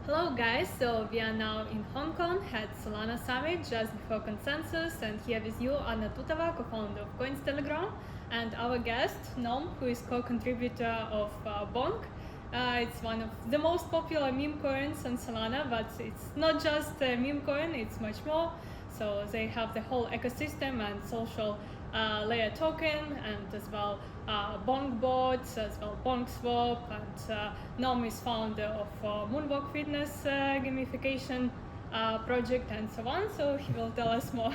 Hello guys, so we are now in Hong Kong at Solana Summit just before Consensus, and here with you Anna Tutova, co-founder of Coinstelegram, and our guest Nom, who is co-contributor of Bonk. It's one of the most popular meme coins on Solana, but it's not just a meme coin, it's much more. So they have the whole ecosystem and social layer token, and as well Bonk bots, as well Bonk Swap, and Nom is founder of Moonwalk Fitness gamification project and so on. So he will tell us more.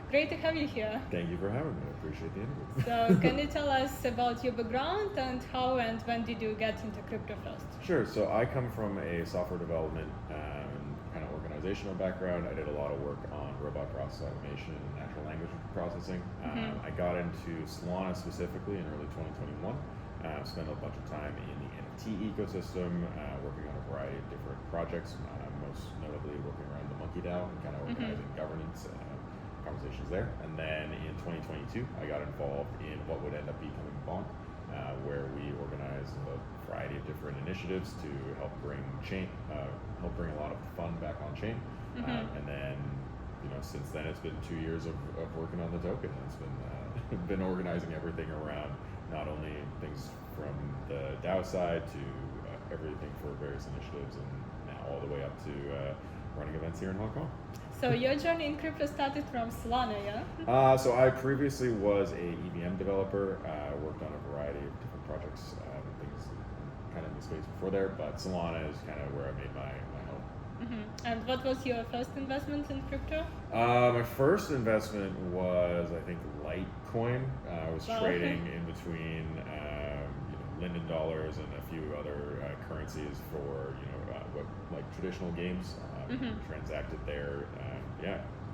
Great to have you here. Thank you for having me. I appreciate the invite. So can you tell us about your background and how and when did you get into crypto first? Sure. So I come from a software development kind of organizational background. I did a lot of work on robot process automation and natural language processing. I got into Solana specifically in early 2021. Spent a bunch of time in the NFT ecosystem, working on a variety of different projects, most notably working around the Monkey DAO and kind of organizing governance conversations there. And then in 2022, I got involved in what would end up becoming Bonk, where we organized a variety of different initiatives to help bring a lot of fun back on chain. And then, since then it's been 2 years of working on the token. And it's been been organizing everything around not only things from the DAO side to everything for various initiatives, and now all the way up to running events here in Hong Kong. So your journey in crypto started from Solana, yeah? So I previously was a EVM developer, worked on a variety of different projects, things kind of in the space before there, but Solana is kind of where I made my home. And what was your first investment in crypto? My first investment was, I think, Litecoin. I was Wow. trading in between Linden dollars and a few other currencies for like traditional games. Transacted there,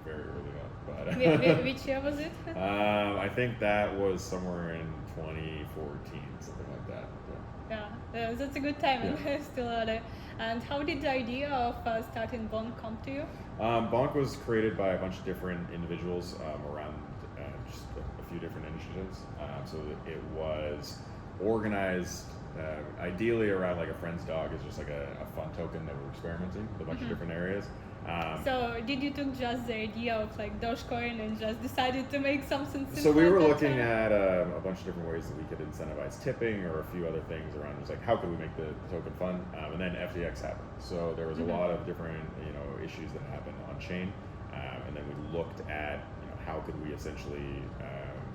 very early on. But Which year was it? I think that was somewhere in 2014, something like that. Yeah, that's a good time. Yeah. Still early. And how did the idea of starting Bonk come to you? Bonk was created by a bunch of different individuals around just a few different initiatives. So it was organized ideally around like a friend's dog is just like a fun token that we're experimenting with a bunch of different areas. So did you took just the idea of like Dogecoin and just decided to make something similar? So we were at that looking time? at a bunch of different ways that we could incentivize tipping or a few other things around just like how could we make the token fun, and then FTX happened. So there was a lot of different issues that happened on chain, and then we looked at how could we essentially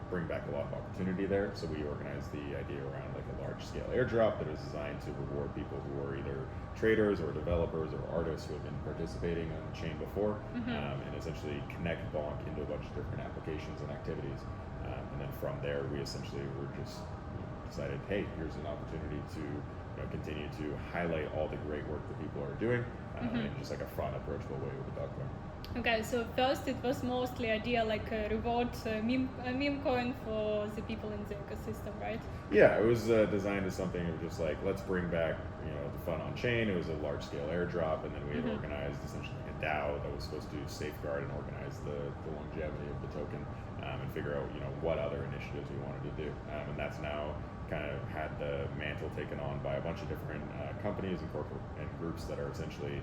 bring back a lot of opportunity there. So we organized the idea around like a large scale airdrop that is designed to reward people who are either traders or developers or artists who have been participating on the chain before, and essentially connect Bonk into a bunch of different applications and activities. And then from there, we essentially were just decided, hey, here's an opportunity to continue to highlight all the great work that people are doing in just like a fun, approachable way with the dog coin. Okay, so first it was mostly idea like a reward meme coin for the people in the ecosystem, right? Yeah, it was designed as something of just like, let's bring back the fun on chain. It was a large scale airdrop, and then we had organized essentially like a DAO that was supposed to safeguard and organize the longevity of the token, and figure out what other initiatives we wanted to do. And that's now kind of had the mantle taken on by a bunch of different companies and corporate and groups that are essentially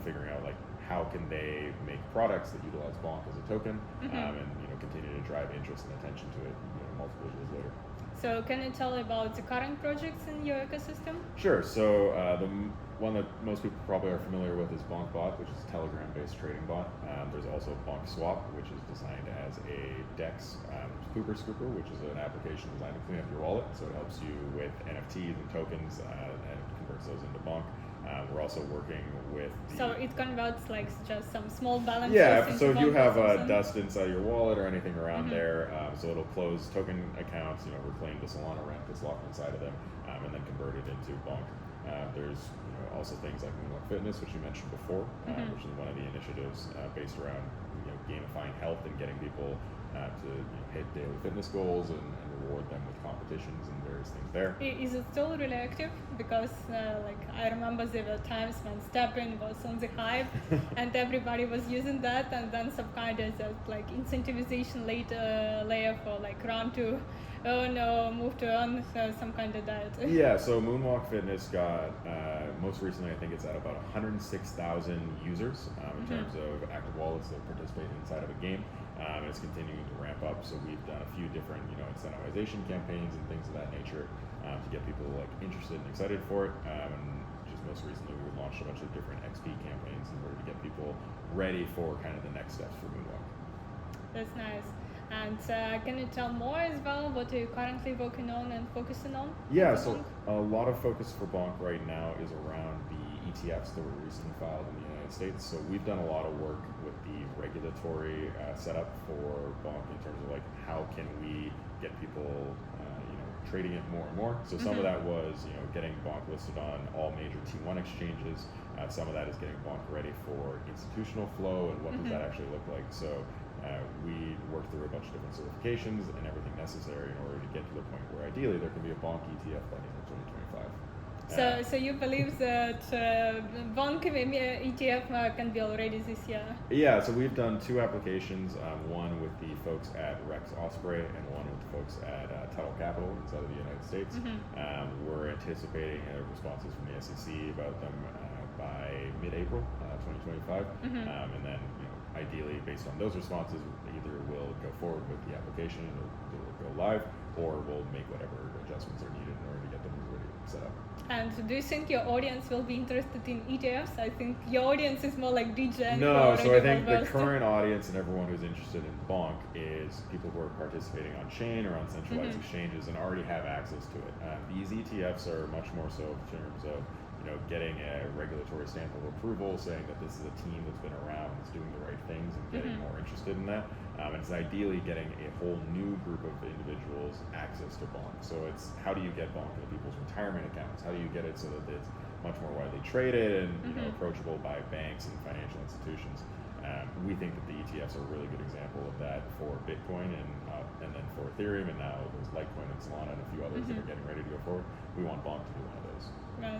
figuring out like how can they make products that utilize Bonk as a token, and continue to drive interest and attention to it multiple years later. So can you tell about the current projects in your ecosystem? Sure. So the one that most people probably are familiar with is Bonk Bot, which is a Telegram-based trading bot. There's also Bonk Swap, which is designed as a DEX Pooper Scooper, which is an application designed to clean up your wallet. So it helps you with NFTs and tokens and converts those into Bonk. We're also working with So it converts like just some small balances. Yeah, into so if you Bonk have or something? dust inside your wallet or anything around there, so it'll close token accounts, reclaim the Solana rent that's locked inside of them, and then convert it into Bonk. There's also things like Moonwalk Fitness, which you mentioned before, which is one of the initiatives based around gamifying health and getting people to hit daily fitness goals and reward them with competitions and various things there. Is it still really active? Because I remember there were times when Stepin was on the hype and everybody was using that, and then some kind of incentivization layer for run to earn or move to earn some kind of that. Yeah, so Moonwalk Fitness got, most recently I think it's at about 106,000 users in terms of active wallets that participate inside of a game. And it's continuing to ramp up. So we've done a few different, incentivization campaigns and things of that nature to get people interested and excited for it. And just most recently, we launched a bunch of different XP campaigns in order to get people ready for kind of the next steps for Moonwalk. That's nice. And can you tell more as well? What are you currently working on and focusing on? Yeah, so a lot of focus for Bonk right now is around the ETFs that were recently filed in the United States. So we've done a lot of work with the regulatory setup for Bonk in terms of how can we get people trading it more and more. So some of that was getting Bonk listed on all major T1 exchanges. Some of that is getting Bonk ready for institutional flow and what does that actually look like. So we worked through a bunch of different certifications and everything necessary in order to get to the point where ideally there can be a Bonk ETF by the end of 2025. So you believe that Bonk ETF can be already this year? Yeah, so we've done 2 applications, one with the folks at Rex Osprey and one with the folks at Tuttle Capital inside of the United States. We're anticipating responses from the SEC about them by mid-April 2025, and then ideally based on those responses, either we'll go forward with the application or we'll go live, or we'll make whatever adjustments are needed in order to get them ready set up. And do you think your audience will be interested in ETFs? I think your audience is more like DJ. No, so I think the current audience and everyone who's interested in Bonk is people who are participating on chain or on centralized exchanges and already have access to it. These ETFs are much more so in terms of getting a regulatory stamp of approval, saying that this is a team that's been around, that's doing the right things, and getting more interested in that. And it's ideally getting a whole new group of individuals access to Bonk. So it's how do you get Bonk into people's retirement accounts? How do you get it so that it's much more widely traded and approachable by banks and financial institutions? We think that the ETFs are a really good example of that for Bitcoin and then for Ethereum, and now there's Litecoin and Solana and a few others that are getting ready to go forward. We want Bonk to be one of those.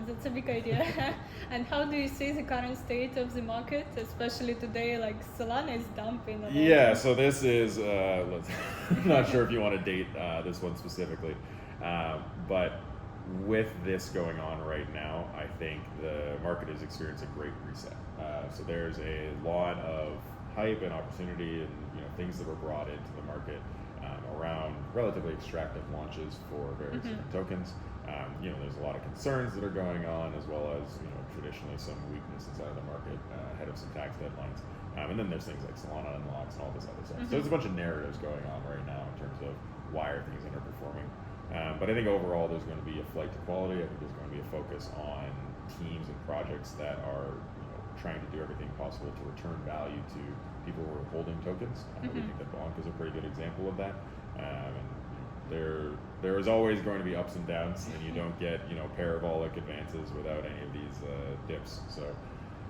That's a big idea. And how do you see the current state of the market, especially today? Solana is dumping a lot. Yeah, so this is, I'm not sure if you want to date this one specifically, but with this going on right now, I think the market is experiencing a great reset. So there's a lot of hype and opportunity and things that were brought into the market around relatively extractive launches for various different tokens. There's a lot of concerns that are going on, as well as traditionally some weakness inside of the market ahead of some tax deadlines. And then there's things like Solana unlocks and all this other stuff. So there's a bunch of narratives going on right now in terms of why are things underperforming. But I think overall there's going to be a flight to quality. I think there's going to be a focus on teams and projects that are trying to do everything possible to return value to people who are holding tokens. We think that Bonk is a pretty good example of that. And there is always going to be ups and downs, and you don't get parabolic advances without any of these dips. So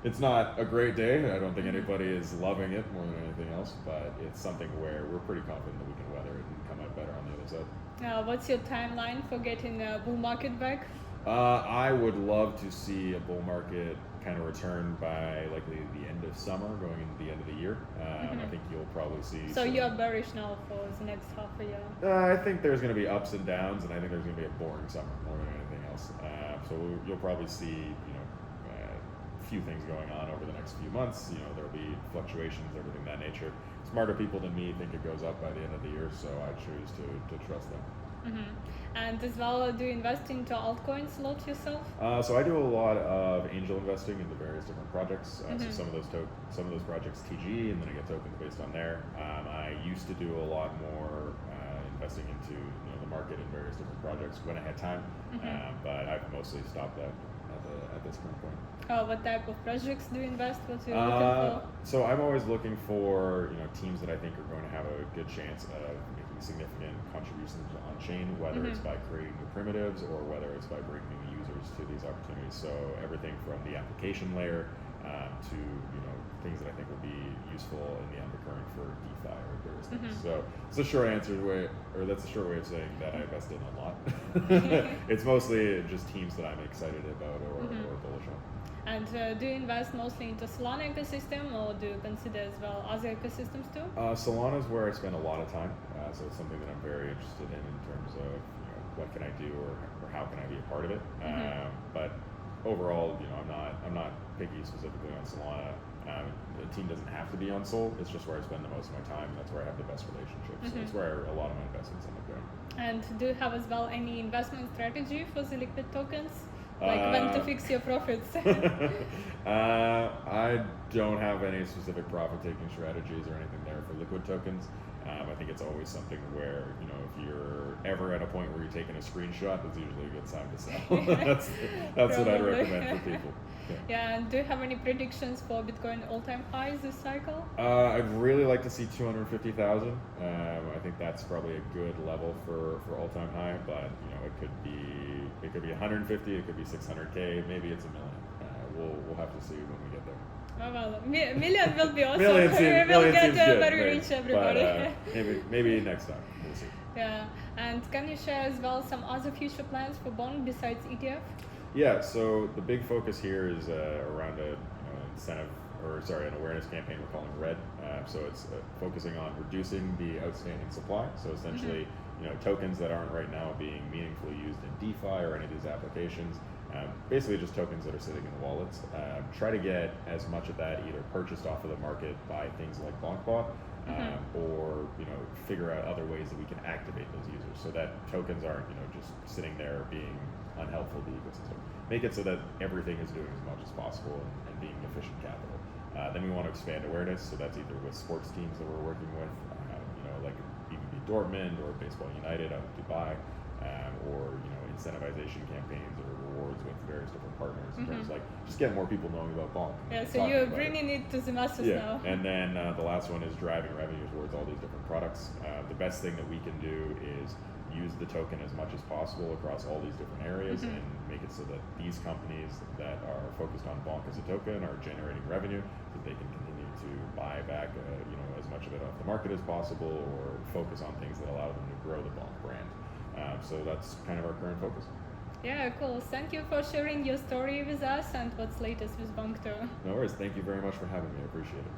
it's not a great day. I don't think anybody is loving it more than anything else, but it's something where we're pretty confident that we can weather it and come out better on the other side. What's your timeline for getting a bull market back? I would love to see a bull market kind of return by likely the end of summer, going into the end of the year. I think you'll probably see. So you're bearish now for the next half a year? I think there's going to be ups and downs, and I think there's going to be a boring summer more than anything else. So you'll probably see, a few things going on over the next few months. There'll be fluctuations, everything of that nature. Smarter people than me think it goes up by the end of the year, so I choose to trust them. And as well, do you invest into altcoins a lot yourself? So I do a lot of angel investing into various different projects. So some of those projects TG, and then I get tokens based on there. I used to do a lot more investing into the market in various different projects when I had time, but I've mostly stopped that at this current point. What type of projects do you invest? What are you looking for? So I'm always looking for teams that I think are going to have a good chance of making significant contributions on chain, whether it's by creating new primitives or whether it's by bringing new users to these opportunities. So everything from the application layer to things that I think will be useful in the undercurrent for DeFi or various things. So it's a short answer way, or that's a short way of saying that I invest in a lot. It's mostly just teams that I'm excited about or bullish on. And do you invest mostly into Solana ecosystem, or do you consider as well other ecosystems too? Solana is where I spend a lot of time, so it's something that I'm very interested in terms of what can I do or how can I be a part of it. But overall, I'm not picky specifically on Solana. The team doesn't have to be on Sol. It's just where I spend the most of my time. That's where I have the best relationships. So it's where a lot of my investments end up going. And do you have as well any investment strategy for the liquid tokens? Like when to fix your profits? I don't have any specific profit-taking strategies or anything there for liquid tokens. I think it's always something where, if you're ever at a point where you're taking a screenshot, that's usually a good sign to sell. That's what I'd recommend for people. Yeah, and do you have any predictions for Bitcoin all-time highs this cycle? I'd really like to see 250,000. I think that's probably a good level for all-time high, but it could be 150, it could be 600K, maybe it's a million. We'll have to see when we get there. Oh, well, million will be awesome. Million we'll get seems good, very rich everybody. But maybe next time. We'll see. Yeah, and can you share as well some other future plans for Bonk besides ETF? Yeah, so the big focus here is around an awareness campaign we're calling RED. So it's focusing on reducing the outstanding supply. So essentially, tokens that aren't right now being meaningfully used in DeFi or any of these applications. Basically just tokens that are sitting in wallets. Try to get as much of that either purchased off of the market by things like BonkBot, or figure out other ways that we can activate those users so that tokens aren't just sitting there being unhelpful to the ecosystem. Make it so that everything is doing as much as possible and being efficient capital. Then we want to expand awareness, so that's either with sports teams that we're working with, like BBB Dortmund or Baseball United out of Dubai, or incentivization campaigns or rewards with various different partners in terms of just get more people knowing about Bonk. Yeah, so you're bringing it to the masses now. And then the last one is driving revenue towards all these different products. The best thing that we can do is use the token as much as possible across all these different areas and make it so that these companies that are focused on Bonk as a token are generating revenue, so they can continue to buy back as much of it off the market as possible, or focus on things that allow them to grow the Bonk brand. So that's kind of our current focus. Yeah, cool. Thank you for sharing your story with us and what's latest with Bonk too. No worries. Thank you very much for having me. I appreciate it.